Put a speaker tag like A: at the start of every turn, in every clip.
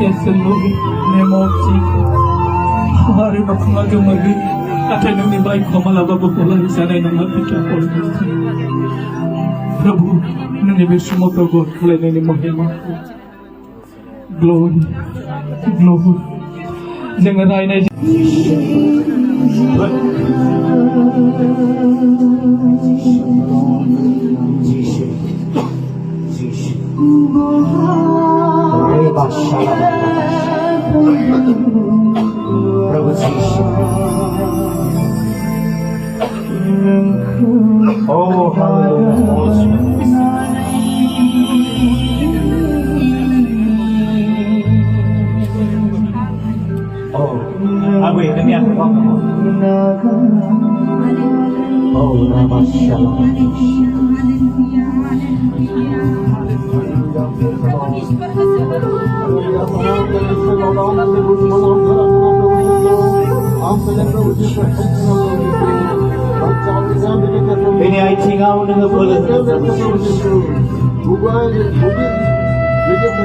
A: Yes, Lord, name of Jesus. Hari napangagyo mali. Atay nang nibay ko malababo ko lang sanay nang mapikya ko. Prabhu, nang nibisyo mo to God, kalay na inimahima ko. Glory, glory. Jangan rai na. Oh, hallelujah. Oh, wait, let me ask you one more. Oh, ini aiting au dengan bola.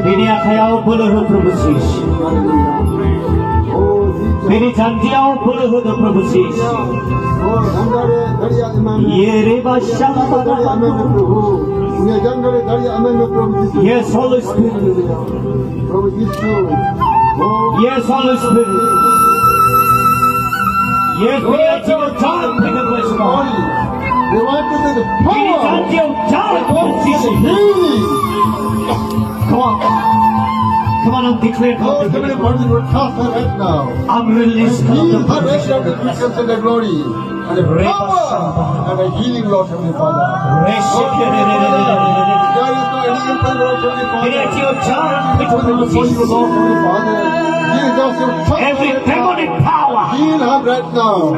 A: Ini akayau bola berproduksi. Ini janji au bola berproduksi. Ye reba shalaba. Yes, Holy Spirit. Yes, Holy Spirit. Yes, we are to the time to the question. They want to be the power. Come on. Come on and declare. Oh, the bodies were cast right now. I'm released from the body. And the glory. And the power. And the healing, Lord Heavenly Father. There is no any impact, Lord Heavenly Father. Every demonic power. Heal her right now.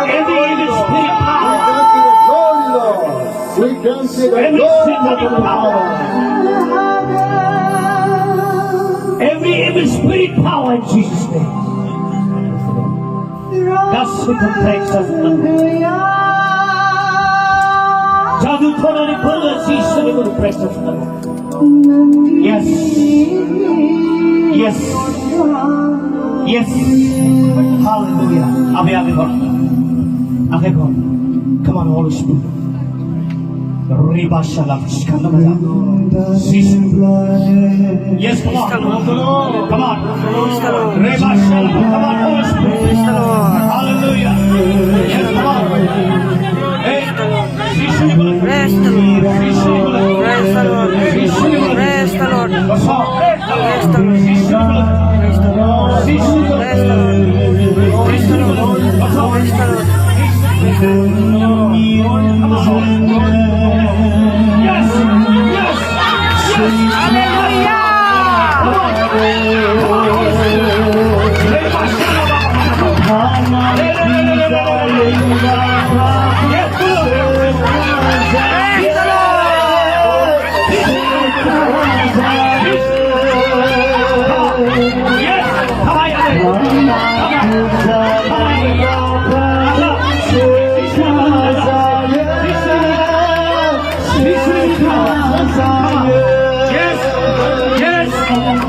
A: Every evil spirit power. We can see the glory power. Every evil spirit power in Jesus' name. That's what the text says. Jadu Tonani Pula sees the text of the Yes. Yes. Yes. Hallelujah. Abe God. Come on, Holy Spirit. Riba shalaf. Yes, come on. Come on. Riba shalaf. Come on, Holy Spirit. Hallelujah. Yes, come on. Hey. Praise the Lord. Praise the Lord. Praise the Lord. Praise the Lord. Praise the Lord. Praise the Lord. Praise the Lord. Praise the Lord. Praise the Lord. Yes. Yes. Yes. Hallelujah.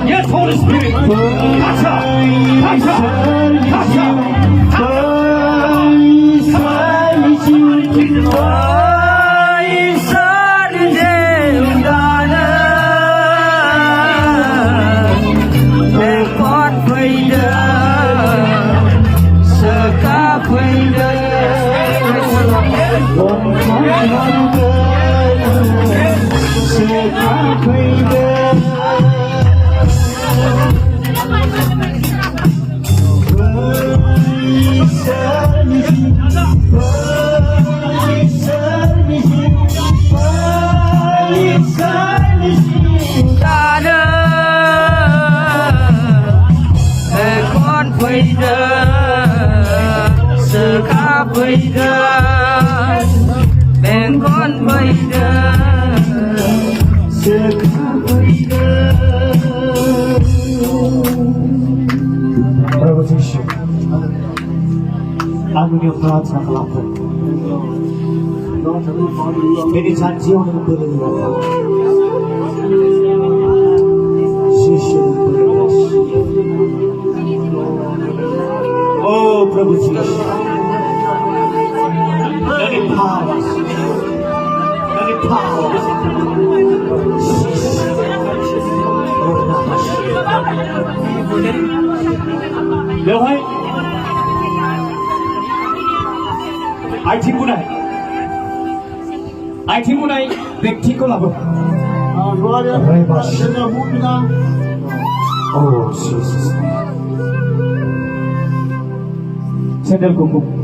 A: Yes, Holy Spirit. Touch her. Touch her. Touch her. Anugerah प्रार्थना कलाकार मेरी janjian yang beriman Oh, Prabhu Jesus. Let it power. Let it power. Được hay? Ai thích cái này? Ai thích cái này? Việc thích có làm không? Oh, Jesus. Sandal kuku.